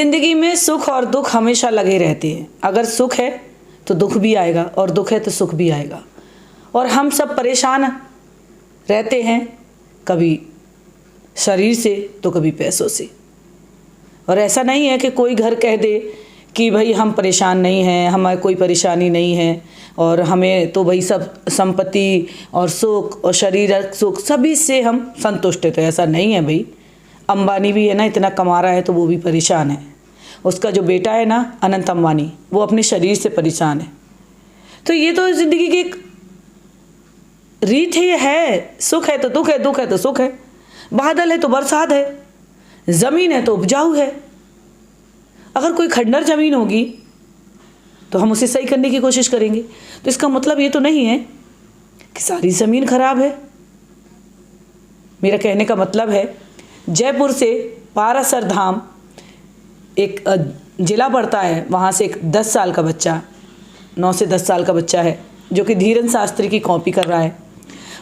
जिंदगी में सुख और दुख हमेशा लगे रहते हैं। अगर सुख है तो दुख भी आएगा और दुख है तो सुख भी आएगा। और हम सब परेशान रहते हैं, कभी शरीर से तो कभी पैसों से। और ऐसा नहीं है कि कोई घर कह दे कि भाई हम परेशान नहीं हैं, हमें कोई परेशानी नहीं है और हमें तो भाई सब संपत्ति और सुख और शारीरिक सुख सभी से हम संतुष्ट हैं। तो ऐसा नहीं है भाई। अंबानी भी है ना, इतना कमा रहा है तो वो भी परेशान है। उसका जो बेटा है ना अनंत अंबानी, वो अपने शरीर से परेशान है। तो ये तो ज़िंदगी की एक रीत है। सुख है तो दुख है, दुख है तो सुख है, बादल है तो बरसात है, ज़मीन है तो उपजाऊ है। अगर कोई खंडर ज़मीन होगी तो हम उसे सही करने की कोशिश करेंगे। तो इसका मतलब ये तो नहीं है कि सारी ज़मीन खराब है। मेरा कहने का मतलब है, जयपुर से पारासर धाम एक ज़िला पड़ता है, वहाँ से एक 10 साल का बच्चा, 9 से 10 साल का बच्चा है जो कि धीरेन शास्त्री की कॉपी कर रहा है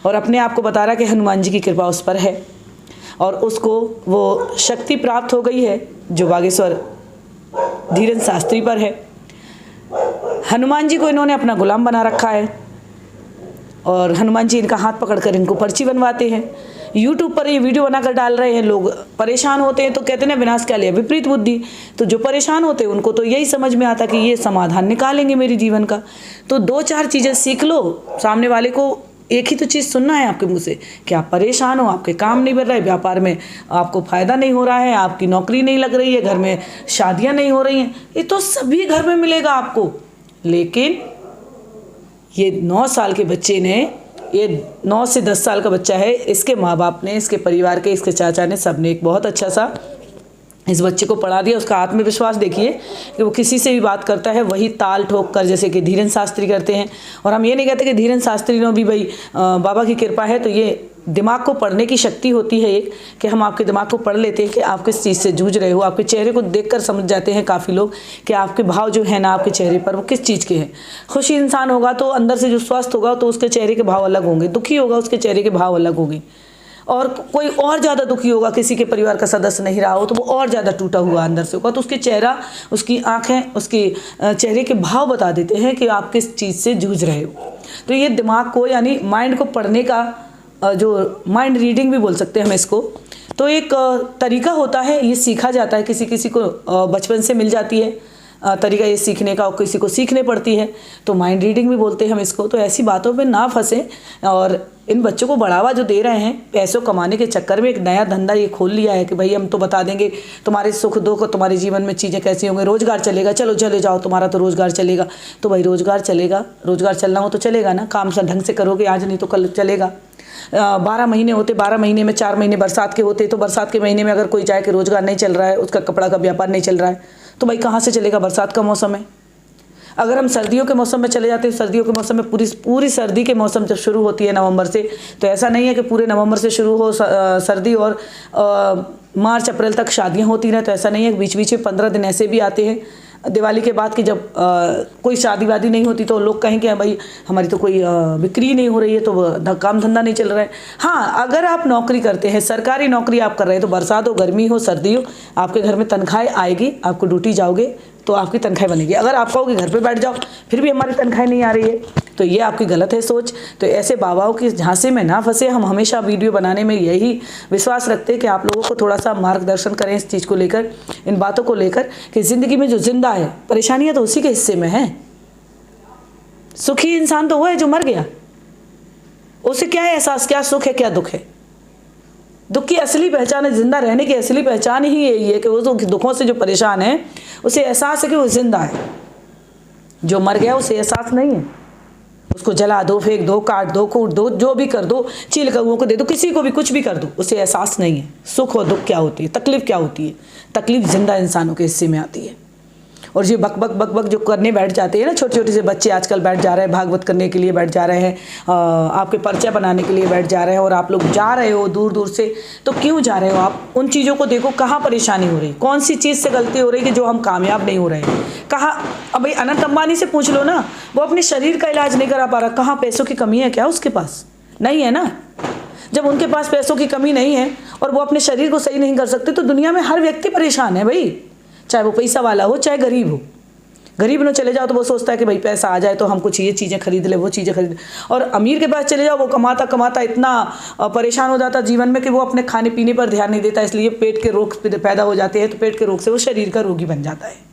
और अपने आप को बता रहा है कि हनुमान जी की कृपा उस पर है और उसको वो शक्ति प्राप्त हो गई है जो बागेश्वर धीरेन शास्त्री पर है। हनुमान जी को इन्होंने अपना गुलाम बना रखा है और हनुमान जी इनका हाथ पकड़कर इनको पर्ची बनवाते हैं। यूट्यूब पर ये वीडियो बनाकर डाल रहे हैं। लोग परेशान होते हैं तो कहते हैं विनाश क्या लिया, विपरीत बुद्धि। तो जो परेशान होते हैं उनको तो यही समझ में आता कि ये समाधान निकालेंगे मेरे जीवन का। तो 2-4 चीज़ें सीख लो। सामने वाले को एक ही तो चीज़ सुनना है आपके मुंह से कि आप परेशान हो, आपके काम नहीं बढ़ रहा है, व्यापार में आपको फ़ायदा नहीं हो रहा है, आपकी नौकरी नहीं लग रही है, घर में शादियाँ नहीं हो रही हैं। ये तो सभी घर में मिलेगा आपको। लेकिन ये 9 साल के बच्चे ने, ये 9 से 10 साल का बच्चा है, इसके माँ बाप ने, इसके परिवार के, इसके चाचा ने, सब ने एक बहुत अच्छा सा इस बच्चे को पढ़ा दिया। उसका आत्मविश्वास देखिए कि वो किसी से भी बात करता है वही ताल ठोक कर, जैसे कि धीरेन शास्त्री करते हैं। और हम ये नहीं कहते कि धीरेन शास्त्री ने भी भाई बाबा की कृपा है। तो ये दिमाग को पढ़ने की शक्ति होती है एक, कि हम आपके दिमाग को पढ़ लेते हैं कि आप किस चीज़ से जूझ रहे हो। आपके चेहरे को देखकर समझ जाते हैं काफ़ी लोग कि आपके भाव जो है ना आपके चेहरे पर, वो किस चीज़ के हैं। खुशी इंसान होगा तो अंदर से जो स्वस्थ होगा तो उसके चेहरे के भाव अलग होंगे, दुखी होगा उसके चेहरे के भाव अलग होंगे। और कोई और ज़्यादा दुखी होगा, किसी के परिवार का सदस्य नहीं रहा हो तो वो और ज़्यादा टूटा हुआ अंदर से होगा। तो उसके चेहरा, उसकी आँखें, उसके चेहरे के भाव बता देते हैं कि आप किस चीज़ से जूझ रहे हो। तो ये दिमाग को, यानी माइंड को पढ़ने का, जो माइंड रीडिंग भी बोल सकते हैं हम इसको, तो एक तरीका होता है। ये सीखा जाता है, किसी किसी को बचपन से मिल जाती है तरीका ये सीखने का, और किसी को सीखने पड़ती है। तो माइंड रीडिंग भी बोलते हैं हम इसको। तो ऐसी बातों पे ना फंसे और इन बच्चों को बढ़ावा जो दे रहे हैं पैसों कमाने के चक्कर में, एक नया धंधा ये खोल लिया है कि भाई हम तो बता देंगे तुम्हारे सुख दुख, तुम्हारे जीवन में चीज़ें कैसी होंगी, रोज़गार चलेगा, चलो चले जाओ, तुम्हारा तो रोज़गार चलेगा। तो भाई रोज़गार चलेगा, रोज़गार चलना हो तो चलेगा ना, काम से ढंग से करोगे आज, नहीं तो कल चलेगा। 12 महीने होते, 12 महीने में 4 महीने बरसात के होते, तो बरसात के महीने में अगर कोई चाहे कि रोज़गार नहीं चल रहा है, उसका कपड़ा का व्यापार नहीं चल रहा है, तो भाई कहाँ से चलेगा। बरसात का मौसम है। अगर हम सर्दियों के मौसम में चले जाते हैं, सर्दियों के मौसम में पूरी सर्दी के मौसम जब शुरू होती है नवंबर से, तो ऐसा नहीं है कि पूरे नवंबर से शुरू हो सर्दी और मार्च अप्रैल तक शादियां होती रहें। तो ऐसा नहीं है, बीच बीच में 15 दिन ऐसे भी आते हैं दिवाली के बाद कि जब कोई शादी वादी नहीं होती तो लोग कहेंगे भाई हमारी तो कोई बिक्री नहीं हो रही है, तो काम धंधा नहीं चल रहा है। हाँ, अगर आप नौकरी करते हैं, सरकारी नौकरी आप कर रहे हैं, तो बरसात हो, गर्मी हो, सर्दी हो, आपके घर में तनख्वाह आएगी, आपको ड्यूटी जाओगे तो आपकी तनख्वाह बनेगी। अगर आप कहोगे घर पे बैठ जाओ फिर भी हमारी तनख्वाह नहीं आ रही है, तो ये आपकी गलत है सोच। तो ऐसे बाबाओं की झांसे में ना फंसे। हम हमेशा वीडियो बनाने में यही विश्वास रखते हैं कि आप लोगों को थोड़ा सा मार्गदर्शन करें इस चीज़ को लेकर, इन बातों को लेकर कि ज़िंदगी में जो जिंदा है, परेशानियाँ तो उसी के हिस्से में हैं। सुखी इंसान तो वो है जो मर गया, उसे क्या है एहसास, क्या सुख है क्या दुख है। दुख की असली पहचान है, जिंदा रहने की असली पहचान ही यही है कि वो जो दुखों से जो परेशान है उसे एहसास है कि वो जिंदा है। जो मर गया उसे एहसास नहीं है। उसको जला दो, फेंक दो, काट दो, कूट दो, जो भी कर दो, चील कौओं को दे दो, किसी को भी कुछ भी कर दो, उसे एहसास नहीं है सुख और दुख क्या होती है, तकलीफ क्या होती है। तकलीफ जिंदा इंसानों के हिस्से में आती है। और ये बक बक बक बक जो करने बैठ जाते हैं ना, छोटे छोटे से बच्चे आजकल बैठ जा रहे हैं, भागवत करने के लिए बैठ जा रहे हैं, आपके पर्चा बनाने के लिए बैठ जा रहे हैं, और आप लोग जा रहे हो दूर दूर से, तो क्यों जा रहे हो आप? उन चीज़ों को देखो, कहाँ परेशानी हो रही, कौन सी चीज़ से गलती हो रही कि जो हम कामयाब नहीं हो रहे हैं। कहाँ, अब भाई अनंत अंबानी से पूछ लो ना, वो अपने शरीर का इलाज नहीं करा पा रहा, कहाँ पैसों की कमी है क्या उसके पास? नहीं है ना। जब उनके पास पैसों की कमी नहीं है और वो अपने शरीर को सही नहीं कर सकते, तो दुनिया में हर व्यक्ति परेशान है भाई। चाहे वो पैसा वाला हो चाहे गरीब हो। गरीब में चले जाओ तो वो सोचता है कि भाई पैसा आ जाए तो हम कुछ ये चीज़ें खरीद ले, वो चीज़ें खरीद। और अमीर के पास चले जाओ, वो कमाता कमाता इतना परेशान हो जाता जीवन में कि वो अपने खाने पीने पर ध्यान नहीं देता, इसलिए पेट के रोग पैदा हो जाते हैं। तो पेट के रोग से वो शरीर का रोगी बन जाता है।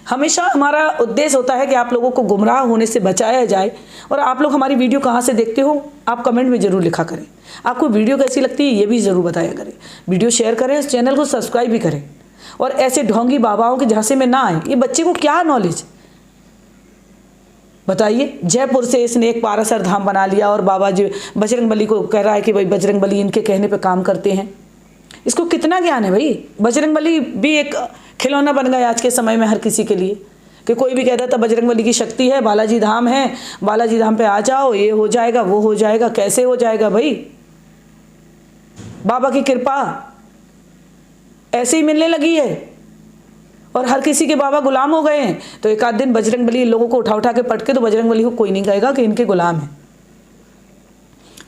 हमेशा हमारा उद्देश्य होता है कि आप लोगों को गुमराह होने से बचाया जाए। और आप लोग हमारी वीडियो कहाँ से देखते हो आप कमेंट में ज़रूर लिखा करें। आपको वीडियो कैसी लगती है ये भी ज़रूर बताया करें। वीडियो शेयर करें, इस चैनल को सब्सक्राइब भी करें। और ऐसे ढोंगी बाबाओं के झांसे में ना आए। ये बच्चे को क्या नॉलेज बताइए। जयपुर से इसने एक पारासर धाम बना लिया और बाबा जी बजरंगबली को कह रहा है कि भाई बजरंगबली इनके कहने पे काम करते हैं। इसको कितना ज्ञान है भाई। बजरंगबली भी एक खिलौना बन गया आज के समय में हर किसी के लिए, कि कोई भी कहता था बजरंगबली की शक्ति है, बालाजी धाम है, बालाजी धाम पे आ जाओ, ये हो जाएगा वो हो जाएगा। कैसे हो जाएगा भाई। बाबा की कृपा ऐसे ही मिलने लगी है और हर किसी के बाबा गुलाम हो गए हैं। तो एक आध दिन बजरंगबली इन लोगों को उठा उठा के पटके तो बजरंगबली को कोई नहीं कहेगा कि इनके गुलाम है।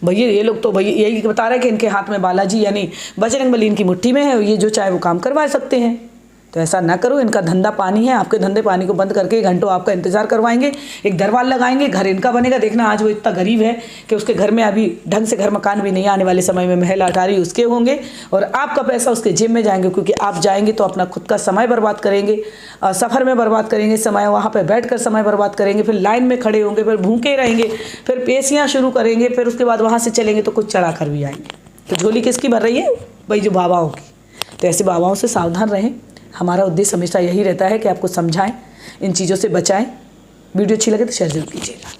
भैया ये लोग तो भैया यही बता रहे हैं कि इनके हाथ में बालाजी यानी बजरंगबली इनकी मुट्ठी में है, ये जो चाहे वो काम करवा सकते हैं। तो ऐसा ना करो। इनका धंधा पानी है। आपके धंधे पानी को बंद करके घंटों आपका इंतजार करवाएंगे, एक दरबार लगाएंगे, घर इनका बनेगा। देखना आज वो इतना गरीब है कि उसके घर में अभी ढंग से घर मकान भी नहीं, आने वाले समय में महल अटारी उसके होंगे और आपका पैसा उसके जेब में जाएंगे। क्योंकि आप जाएंगे तो अपना खुद का समय बर्बाद करेंगे, सफ़र में बर्बाद करेंगे समय, वहाँ पर बैठ कर समय बर्बाद करेंगे, फिर लाइन में खड़े होंगे, फिर भूखे रहेंगे, फिर पेशियाँ शुरू करेंगे, फिर उसके बाद वहाँ से चलेंगे तो कुछ चढ़ा कर भी आएंगे। तो झोली किसकी भर रही है भाई, जो बाबाओं की। तो ऐसे बाबाओं से सावधान रहें। हमारा उद्देश्य हमेशा यही रहता है कि आपको समझाएं, इन चीज़ों से बचाएं। वीडियो अच्छी लगे तो शेयर जरूर कीजिएगा।